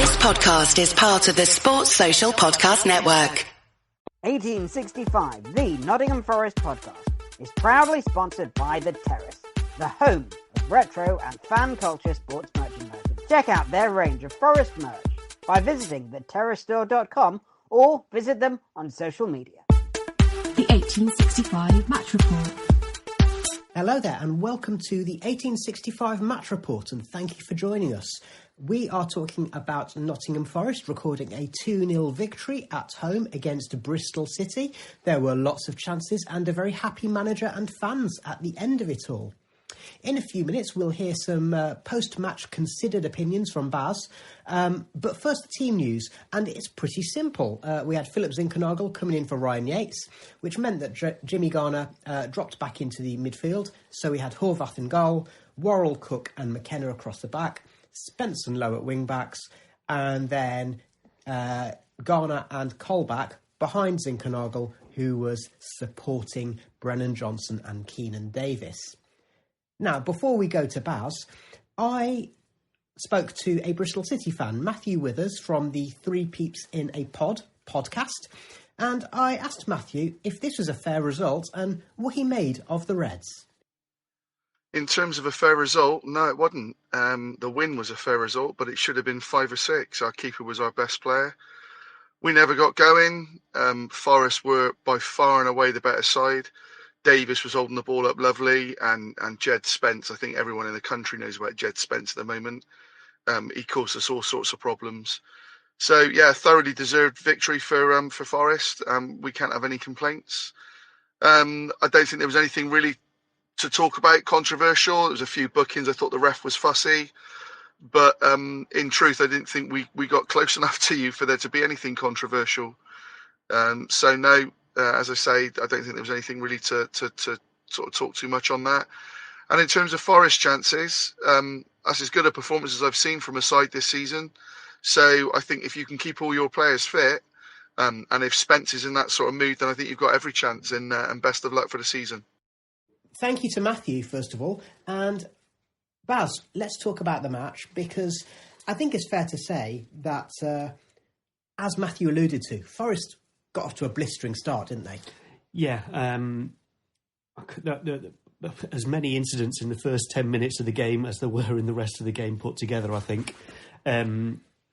This podcast is part of the Sports Social Podcast Network. 1865, the Nottingham Forest Podcast, is proudly sponsored by The Terrace, the home of retro and fan culture sports merchandising. Check out their range of Forest merch by visiting theterracestore.com or visit them on social media. The 1865 Match Report. Hello there and welcome to the 1865 Match Report, and thank you for joining us. We are talking about Nottingham Forest recording a 2-0 victory at home against Bristol City. There were lots of chances and a very happy manager and fans at the end of it all. In a few minutes, we'll hear some post-match considered opinions from Baz. But first, the team news, and it's pretty simple. We had Philip Zinkernagel coming in for Ryan Yates, which meant that Jimmy Garner dropped back into the midfield. So we had Horvath in goal, Worrell, Cook and McKenna across the back, Spence and Lowe at wing-backs, and then Garner and Colback behind Zinkernagel, who was supporting Brennan Johnson and Keenan Davis. Now, before we go to Baz, I spoke to a Bristol City fan, Matthew Withers, from the Peaps In A Pod podcast, and I asked Matthew if this was a fair result and what he made of the Reds. In terms of a fair result, no, it wasn't. The win was a fair result, but it should have been 5 or 6. Our keeper was our best player. We never got going. Forest were by far and away the better side. Davis was holding the ball up lovely, and Jed Spence, I think everyone in the country knows about Jed Spence at the moment. He caused us all sorts of problems. So, yeah, thoroughly deserved victory for Forest. We can't have any complaints. I don't think there was anything really to talk about controversial. There was a few bookings. I thought the ref was fussy. But in truth, I didn't think we got close enough to you for there to be anything controversial. So, no. As I say, I don't think there was anything really to sort of talk too much on that. And in terms of Forest chances, that's as good a performance as I've seen from a side this season. So I think if you can keep all your players fit, and if Spence is in that sort of mood, then I think you've got every chance, and best of luck for the season. Thank you to Matthew, first of all. And Baz, let's talk about the match, because I think it's fair to say that, as Matthew alluded to, Forest got off to a blistering start, didn't they? Yeah. As many incidents in the first 10 minutes of the game as there were in the rest of the game put together, I think.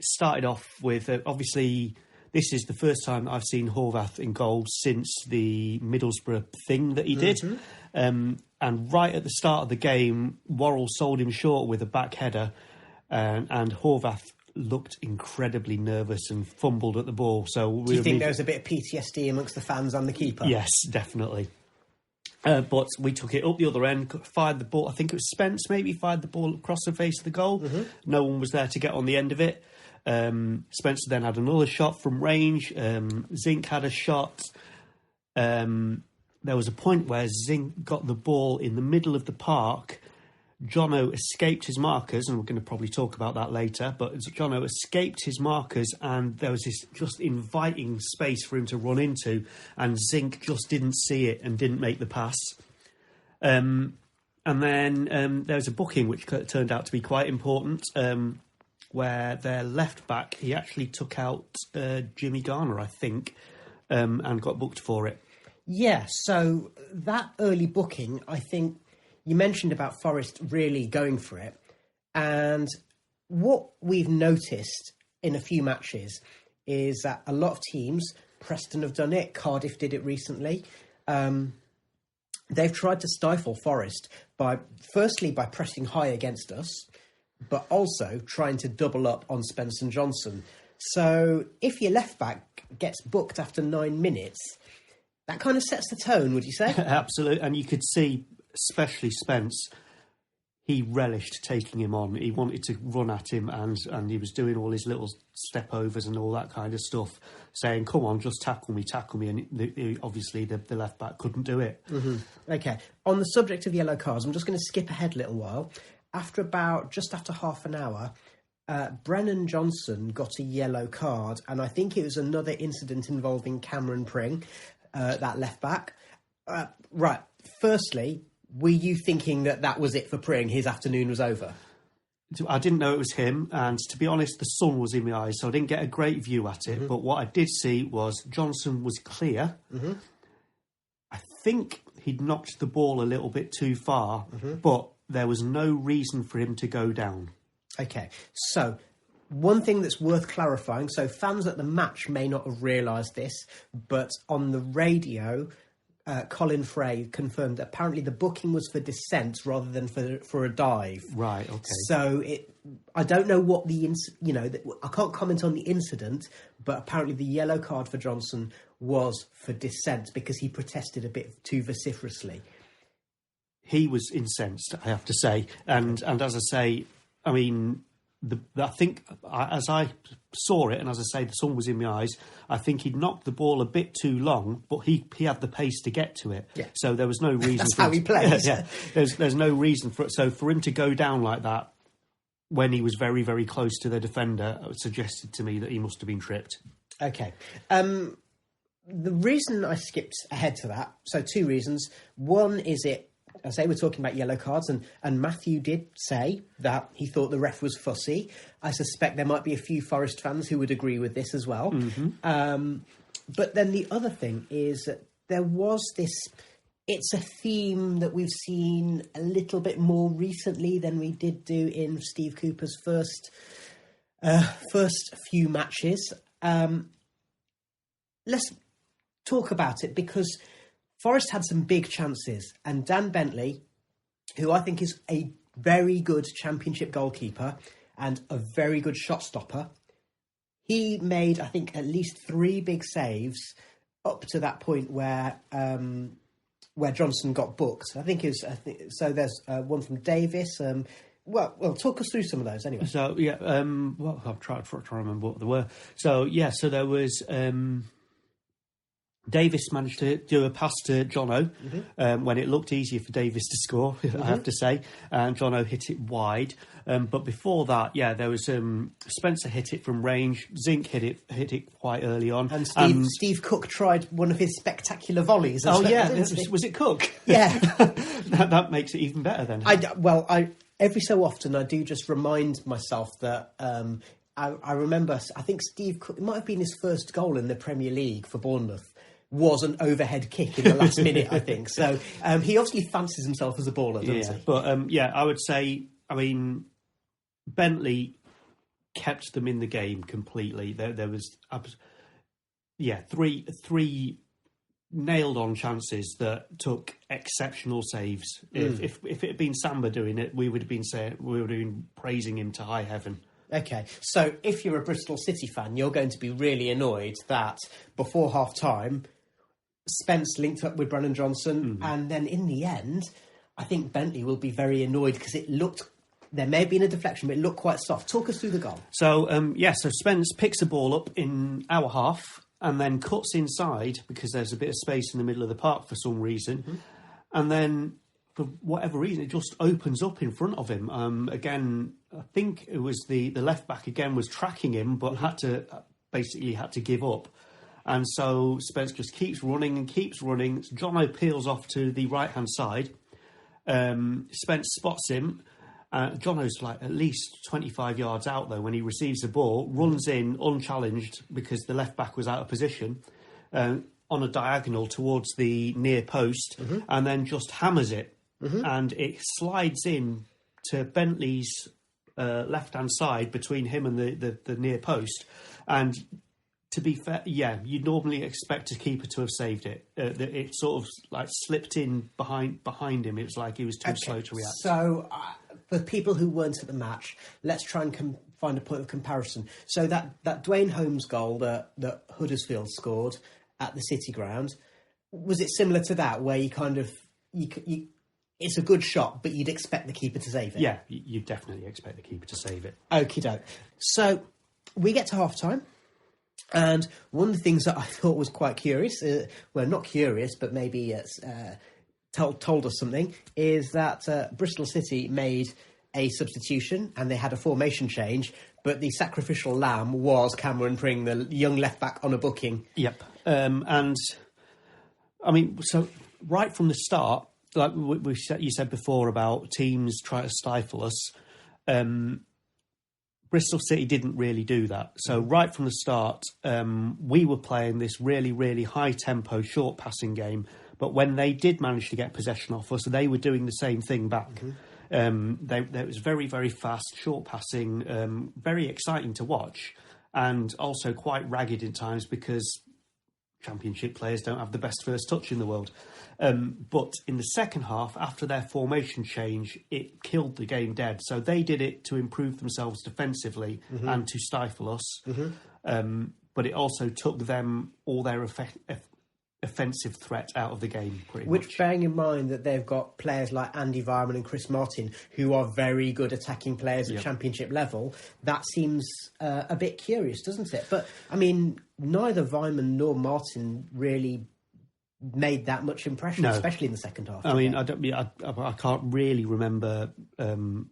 Started off with, obviously, this is the first time I've seen Horvath in goal since the Middlesbrough thing that he did. Mm-hmm. And right at the start of the game, Worrell sold him short with a back header, and Horvath looked incredibly nervous and fumbled at the ball. So do you think there was a bit of PTSD amongst the fans and the keeper? Yes, definitely. But we took it up the other end, fired the ball. I think it was Spence maybe fired the ball across the face of the goal. Mm-hmm. No one was there to get on the end of it. Spencer then had another shot from range. Zink had a shot. There was a point where Zink got the ball in the middle of the park. Jono escaped his markers, and we're going to probably talk about that later, but Jono escaped his markers, and there was this just inviting space for him to run into, and Zink just didn't see it and didn't make the pass. And then there was a booking which turned out to be quite important, where their left back, he actually took out Jimmy Garner, I think, and got booked for it. Yeah, so that early booking, I think, you mentioned about Forest really going for it, and what we've noticed in a few matches is that a lot of teams, Preston have done it, Cardiff did it recently, they've tried to stifle Forest by pressing high against us, but also trying to double up on Spence and Johnson. So if your left back gets booked after 9 minutes, that kind of sets the tone, would you say? Absolutely, and you could see, especially Spence, he relished taking him on. He wanted to run at him, and he was doing all his little step overs and all that kind of stuff, saying, come on, just tackle me. And obviously the left back couldn't do it. Mm-hmm. Okay. On the subject of yellow cards, I'm just going to skip ahead a little while. Just after half an hour, Brennan Johnson got a yellow card, and I think it was another incident involving Cameron Pring, that left back. Right. Firstly, were you thinking that was it for Pring? His afternoon was over? I didn't know it was him, and to be honest, the sun was in my eyes, so I didn't get a great view at it. But what I did see was Johnson was clear. I think he'd knocked the ball a little bit too far, but there was no reason for him to go down. Okay, so one thing that's worth clarifying, so fans at the match may not have realised this, but on the radio, Colin Frey confirmed that apparently the booking was for descent rather than for a dive. Right, okay. So I don't know what I can't comment on the incident, but apparently the yellow card for Johnson was for descent because he protested a bit too vociferously. He was incensed, I have to say. And as I say, I mean, I think as I saw it, and as I say, the sun was in my eyes, I think he'd knocked the ball a bit too long, but he had the pace to get to it. Yeah. So there was no reason. That's how he plays. Yeah. There's no reason for it. So for him to go down like that when he was very, very close to the defender, it suggested to me that he must have been tripped. Okay. The reason I skipped ahead to that, so two reasons. One is I say we're talking about yellow cards, and Matthew did say that he thought the ref was fussy. I suspect there might be a few Forest fans who would agree with this as well. But then the other thing is that there was this... It's a theme that we've seen a little bit more recently than we did do in Steve Cooper's first few matches. Let's talk about it, because Forest had some big chances, and Dan Bentley, who I think is a very good championship goalkeeper and a very good shot stopper, he made, I think, at least 3 big saves up to that point where Johnson got booked. I think it was. So there's one from Davis. Well, talk us through some of those anyway. So yeah, I've tried to remember what they were. So yeah, so there was. Davis managed to do a pass to Jono when it looked easier for Davis to score, I have to say. And Jono hit it wide. But before that, yeah, there was Spencer hit it from range. Zink hit it quite early on. And Steve Cook tried one of his spectacular volleys. Was it Cook? Yeah. that makes it even better then. Every so often I do just remind myself that... I remember, I think Steve Cook, it might have been his first goal in the Premier League for Bournemouth, was an overhead kick in the last minute, I think. So he obviously fancies himself as a baller, doesn't he? But I would say, I mean, Bentley kept them in the game completely. There was, three nailed-on chances that took exceptional saves. If it had been Samba doing it, we would have been praising him to high heaven. Okay, so if you're a Bristol City fan, you're going to be really annoyed that before half-time, Spence linked up with Brennan Johnson, and then in the end, I think Bentley will be very annoyed because it looked... There may have been a deflection, but it looked quite soft. Talk us through the goal. So, so Spence picks the ball up in our half and then cuts inside because there's a bit of space in the middle of the park for some reason. And then, for whatever reason, it just opens up in front of him. Again, I think it was the left-back again was tracking him, but had to give up. And so Spence just keeps running. Jono peels off to the right-hand side. Spence spots him. Jono's like at least 25 yards out, though, when he receives the ball, runs in unchallenged because the left-back was out of position, on a diagonal towards the near post, and then just hammers it. And it slides in to Bentley's left-hand side between him and the near post. And to be fair, you'd normally expect a keeper to have saved it. It sort of like slipped in behind him. It was like he was too slow to react. So, for people who weren't at the match, let's try and find a point of comparison. So that Dwayne Holmes goal that Huddersfield scored at the City ground, was it similar to that, where you kind of... It's a good shot, but you'd expect the keeper to save it? Yeah, you'd definitely expect the keeper to save it. Okie doke. So, we get to half-time. And one of the things that I thought was quite curious, not curious, but maybe told us something, is that Bristol City made a substitution and they had a formation change, but the sacrificial lamb was Cameron Pring, the young left-back, on a booking. Yep. And, I mean, so right from the start, like you said before about teams trying to stifle us, Bristol City didn't really do that. So right from the start, we were playing this really, really high-tempo, short passing game. But when they did manage to get possession off us, they were doing the same thing back. It was very, very fast, short passing, very exciting to watch, and also quite ragged in times because Championship players don't have the best first touch in the world. But in the second half, after their formation change, it killed the game dead. So they did it to improve themselves defensively and to stifle us. But it also took them all their offensive threat out of the game, pretty much. Which, bearing in mind that they've got players like Andy Vyman and Chris Martin, who are very good attacking players at Championship level, that seems a bit curious, doesn't it? But, I mean, neither Vyman nor Martin really made that much impression, especially in the second half. I mean, I can't really remember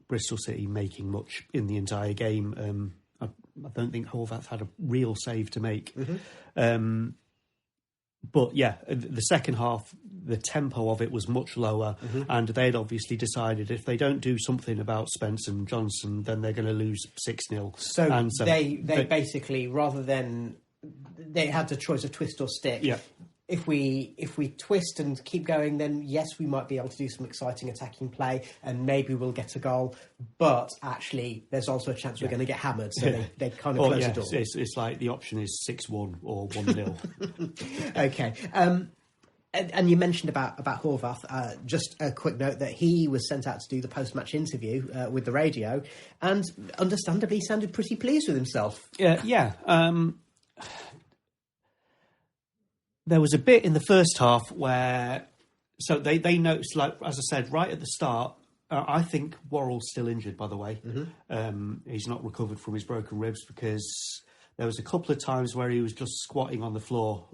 Bristol City making much in the entire game. I don't think Horvath had a real save to make. But yeah, the second half, the tempo of it was much lower, and they'd obviously decided if they don't do something about Spence and Johnson, then they're going to lose 6-0. So they basically, rather than, they had the choice of twist or stick. Yeah. If we twist and keep going, then yes, we might be able to do some exciting attacking play, and maybe we'll get a goal. But actually, there's also a chance we're going to get hammered. So they kind of close the door. It's like the option is 6-1 or 1-0. Okay. And you mentioned about Horvath. Just a quick note that he was sent out to do the post-match interview with the radio, and understandably, he sounded pretty pleased with himself. Yeah. There was a bit in the first half where, so they noticed, like, as I said, right at the start, I think Worrell's still injured, by the way. He's not recovered from his broken ribs, because there was a couple of times where he was just squatting on the floor,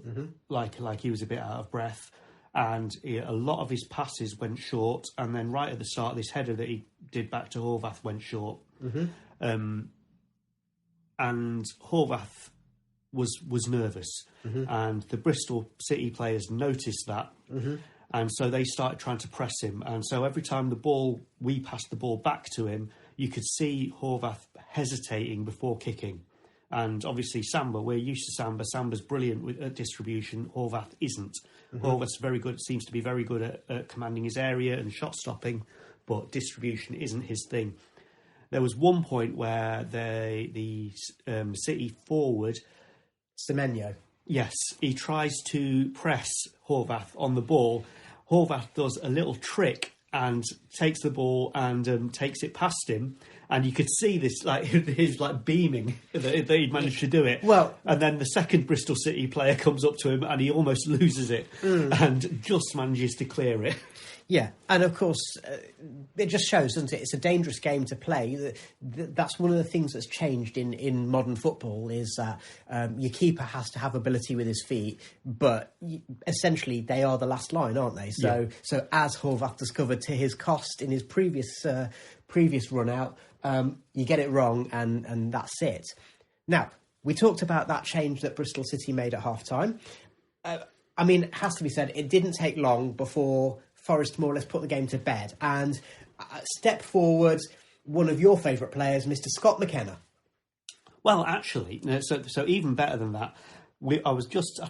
like he was a bit out of breath. And a lot of his passes went short. And then right at the start, this header that he did back to Horvath went short. And Horvath was nervous, and the Bristol City players noticed that, and so they started trying to press him. And so every time we passed the ball back to him, you could see Horvath hesitating before kicking. And obviously Samba, we're used to Samba. Samba's brilliant at distribution. Horvath isn't. Horvath's very good. Seems to be very good at commanding his area and shot stopping, but distribution isn't his thing. There was one point where the City forward, Semenyo. Yes, he tries to press Horvath on the ball. Horvath does a little trick and takes the ball and takes it past him. And you could see this, like, he's like beaming that he'd managed to do it. Well, and then the second Bristol City player comes up to him and he almost loses it and just manages to clear it. Yeah, and of course, it just shows, doesn't it? It's a dangerous game to play. That's one of the things that's changed in modern football, is that your keeper has to have ability with his feet, but essentially they are the last line, aren't they? So as Horvath discovered to his cost in his previous run out, you get it wrong and that's it. Now, we talked about that change that Bristol City made at half-time. I mean, it has to be said, it didn't take long before Forest more or less put the game to bed, and step forward one of your favourite players, Mr. Scott McKenna. Well, actually, so even better than that, I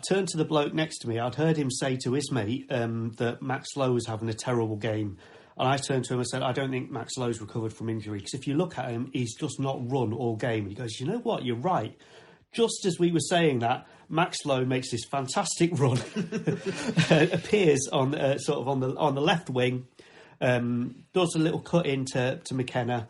turned to the bloke next to me. I'd heard him say to his mate that Max Lowe was having a terrible game, and I turned to him and said, I don't think Max Lowe's recovered from injury, because if you look at him, he's just not run all game. And he goes, you know what, you're right. Just as we were saying that, Max Lowe makes this fantastic run, appears on the left wing, does a little cut into McKenna,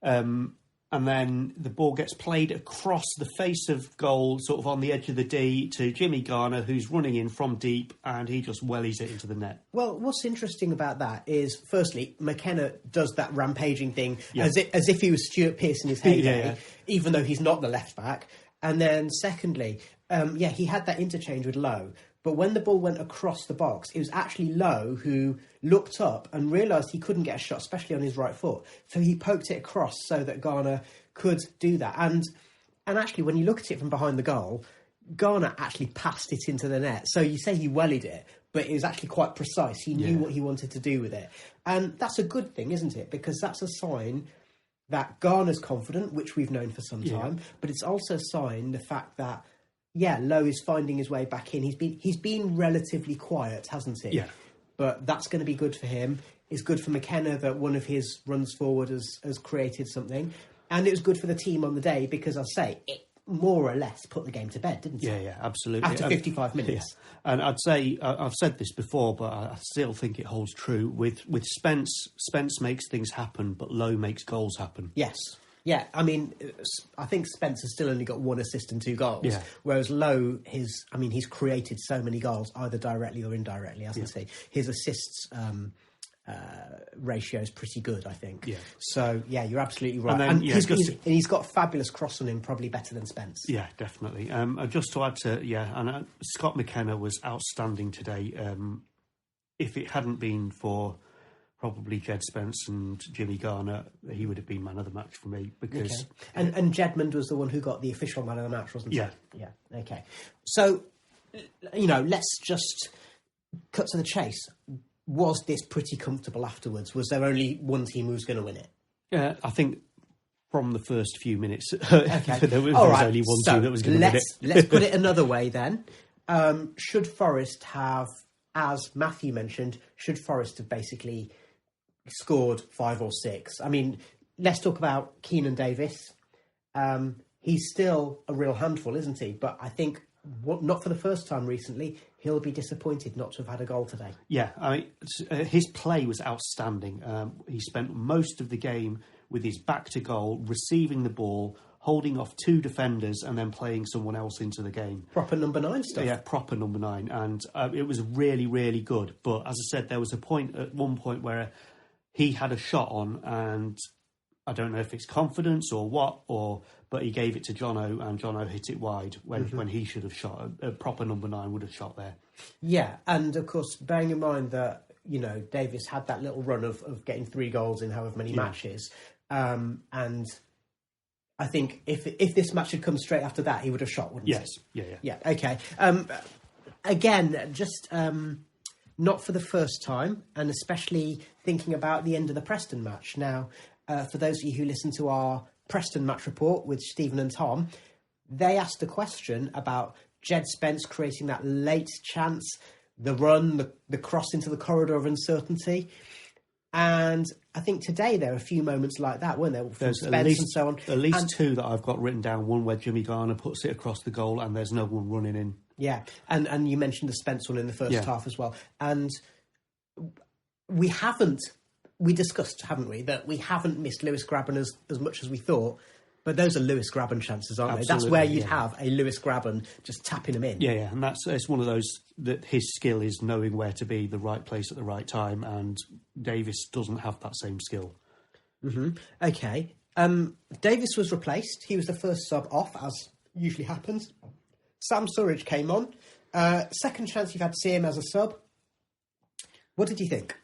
and then the ball gets played across the face of goal, sort of on the edge of the D, to Jimmy Garner, who's running in from deep, and he just wellies it into the net. Well, what's interesting about that is, firstly, McKenna does that rampaging thing as if he was Stuart Pearce in his heyday, even though he's not the left back. And then secondly, he had that interchange with Lowe. But when the ball went across the box, it was actually Lowe who looked up and realised he couldn't get a shot, especially on his right foot. So he poked it across so that Garner could do that. And actually, when you look at it from behind the goal, Garner actually passed it into the net. So you say he wellied it, but it was actually quite precise. He knew what he wanted to do with it. And that's a good thing, isn't it? Because that's a sign that Garner's confident, which we've known for some time, but it's also a sign the fact that, Lowe is finding his way back in. He's been relatively quiet, hasn't he? Yeah. But that's going to be good for him. It's good for McKenna that one of his runs forward has created something. And it was good for the team on the day because, I'll say, it more or less put the game to bed, didn't it? Yeah, absolutely. After 55 minutes. Yeah. And I'd say, I've said this before, but I still think it holds true. With Spence makes things happen, but Lowe makes goals happen. Yes. Yeah, I mean, I think Spence has still only got 1 assist and 2 goals, whereas Lowe, he's created so many goals, either directly or indirectly, hasn't he? His assists ratio is pretty good, I think. Yeah. So, you're absolutely right. And he's got fabulous cross on him, probably better than Spence. Yeah, definitely. Just to add to, Scott McKenna was outstanding today. If it hadn't been for probably Jed Spence and Jimmy Garner, he would have been man of the match for me because... Okay. And Jedmond was the one who got the official man of the match, wasn't he? Yeah. Okay. So, let's just cut to the chase. Was this pretty comfortable afterwards? Was there only one team who was going to win it? I think from the first few minutes, there was only one team that was going to win it. Let's put it another way then. Should Forest have, as Matthew mentioned, basically scored 5 or 6? I mean, let's talk about Keenan Davis. He's still a real handful, isn't he? But I think, not for the first time recently, he'll be disappointed not to have had a goal today. Yeah, his play was outstanding. He spent most of the game with his back to goal, receiving the ball, holding off 2 defenders and then playing someone else into the game. Proper number 9 stuff. Yeah, proper number 9. And it was really, really good. But as I said, there was at one point where he had a shot on, and I don't know if it's confidence or what, but he gave it to Jono, and Jono hit it wide when he should have shot. A proper number 9 would have shot there. Yeah, and of course, bearing in mind that, Davis had that little run of getting 3 goals in however many matches, and I think if this match had come straight after that, he would have shot, wouldn't he? Yes, Yeah, okay. Again, just... not for the first time, and especially thinking about the end of the Preston match. Now, for those of you who listen to our Preston match report with Stephen and Tom, they asked a question about Jed Spence creating that late chance, the run, the cross into the corridor of uncertainty. And I think today there are a few moments like that, weren't there? From Spence and so on. At least 2 that I've got written down. One where Jimmy Garner puts it across the goal and there's no one running in. Yeah, and you mentioned the Spence one in the first half as well. And we discussed, haven't we, that we haven't missed Lewis Grabban as much as we thought. But those are Lewis Grabban chances, aren't they? That's where you'd have a Lewis Grabban just tapping them in. Yeah, and it's one of those that his skill is knowing where to be, the right place at the right time, and Davis doesn't have that same skill. Mm-hmm. Okay. Davis was replaced. He was the first sub off, as usually happens. Sam Surridge came on. Second chance you've had to see him as a sub. What did you think?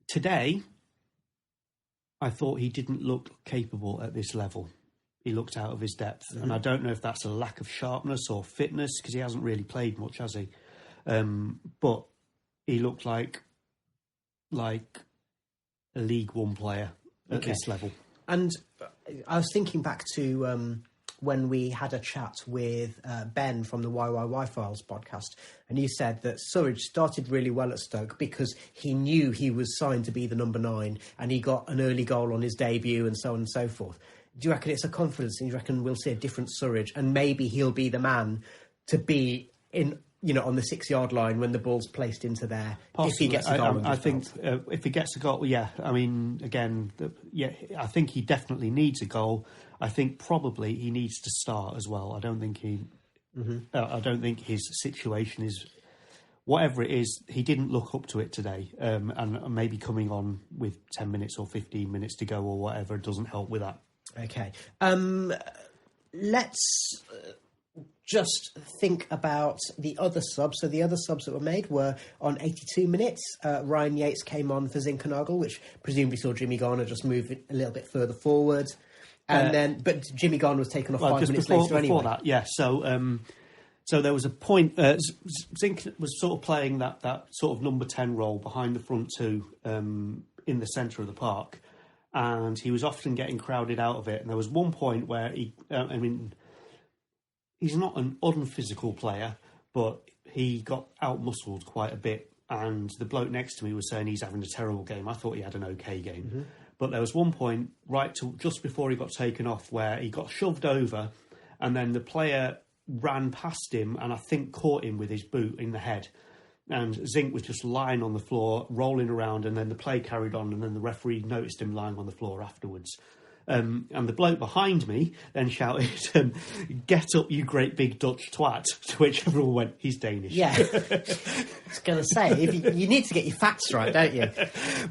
Today, I thought he didn't look capable at this level. He looked out of his depth. Mm-hmm. And I don't know if that's a lack of sharpness or fitness, because he hasn't really played much, has he? But he looked like a League One player at this level. And I was thinking back to... when we had a chat with Ben from the YYY Files podcast, and he said that Surridge started really well at Stoke because he knew he was signed to be the number 9 and he got an early goal on his debut and so on and so forth. Do you reckon it's a confidence and you reckon we'll see a different Surridge and maybe he'll be the man to be in, on the 6-yard line when the ball's placed into there? Possibly. If he gets a goal? I think if he gets a goal, yeah. I mean, again, I think he definitely needs a goal. I think probably he needs to start as well. I don't think I don't think his situation is whatever it is. He didn't look up to it today, and maybe coming on with 10 minutes or 15 minutes to go or whatever doesn't help with that. Okay, let's just think about the other subs. So the other subs that were made were on 82 minutes. Ryan Yates came on for Zinkernagel, which presumably saw Jimmy Garner just move it a little bit further forward. And but Jimmy Garner was taken off 5 minutes later anyway. Before that, yeah. So there was a point. Zink was sort of playing that sort of number 10 role behind the front 2 in the centre of the park, and he was often getting crowded out of it. And there was one point where he's not an unphysical player, but he got out-muscled quite a bit. And the bloke next to me was saying he's having a terrible game. I thought he had an okay game. Mm-hmm. But there was one point, just before he got taken off, where he got shoved over, and then the player ran past him and I think caught him with his boot in the head. And Zink was just lying on the floor, rolling around, and then the play carried on, and then the referee noticed him lying on the floor afterwards. And the bloke behind me then shouted, "Get up, you great big Dutch twat," to which everyone went, "He's Danish." Yeah. I was going to say, if you need to get your facts right, don't you?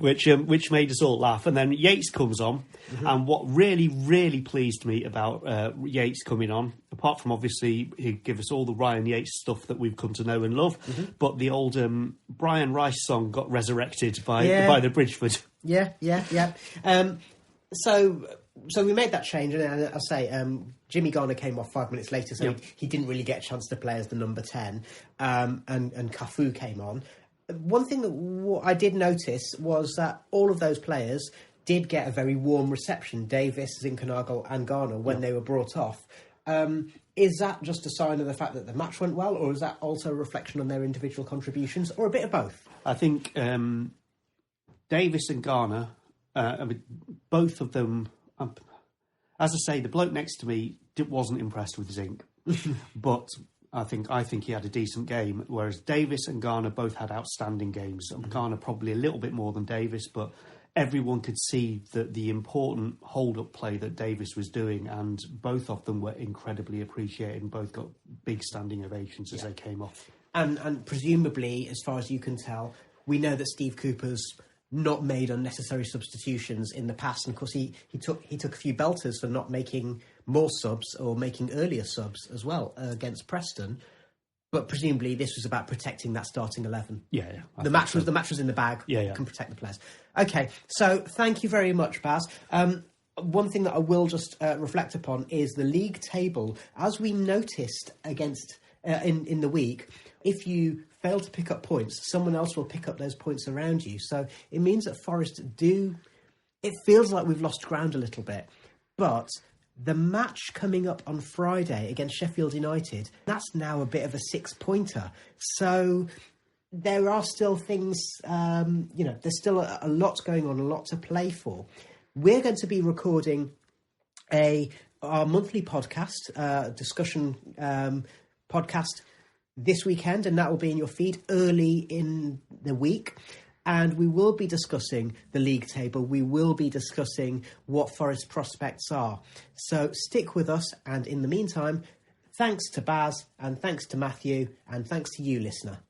Which made us all laugh. And then Yates comes on, and what really, really pleased me about Yates coming on, apart from obviously he give us all the Ryan Yates stuff that we've come to know and love, but the old Brian Rice song got resurrected by the Bridgeford. Yeah. So we made that change, and I say Jimmy Garner came off 5 minutes later, so he didn't really get a chance to play as the number 10, and Cafu came on. One thing that I did notice was that all of those players did get a very warm reception, Davis, Zinkernagel and Garner, when they were brought off. Is that just a sign of the fact that the match went well, or is that also a reflection on their individual contributions, or a bit of both? I think Davis and Garner, both of them... as I say, the bloke next to me wasn't impressed with Zink, but I think he had a decent game, whereas Davis and Garner both had outstanding games. Garner probably a little bit more than Davis, but everyone could see the important hold-up play that Davis was doing, and both of them were incredibly appreciated and both got big standing ovations as they came off. And presumably, as far as you can tell, we know that Steve Cooper's not made unnecessary substitutions in the past, and of course he took a few belters for not making more subs or making earlier subs as well against Preston. But presumably this was about protecting that starting 11. Yeah. The match was in the bag. Yeah. You can protect the players. Okay, so thank you very much, Baz. One thing that I will just reflect upon is the league table. As we noticed against in the week, if you fail to pick up points, someone else will pick up those points around you. So it means that Forest it feels like we've lost ground a little bit. But the match coming up on Friday against Sheffield United, that's now a bit of a 6-pointer. So there are still things, there's still a lot going on, a lot to play for. We're going to be recording our monthly podcast, discussion podcast, this weekend, and that will be in your feed early in the week. And we will be discussing the league table. We will be discussing what Forest prospects are. So stick with us. And in the meantime, thanks to Baz, and thanks to Matthew, and thanks to you, listener.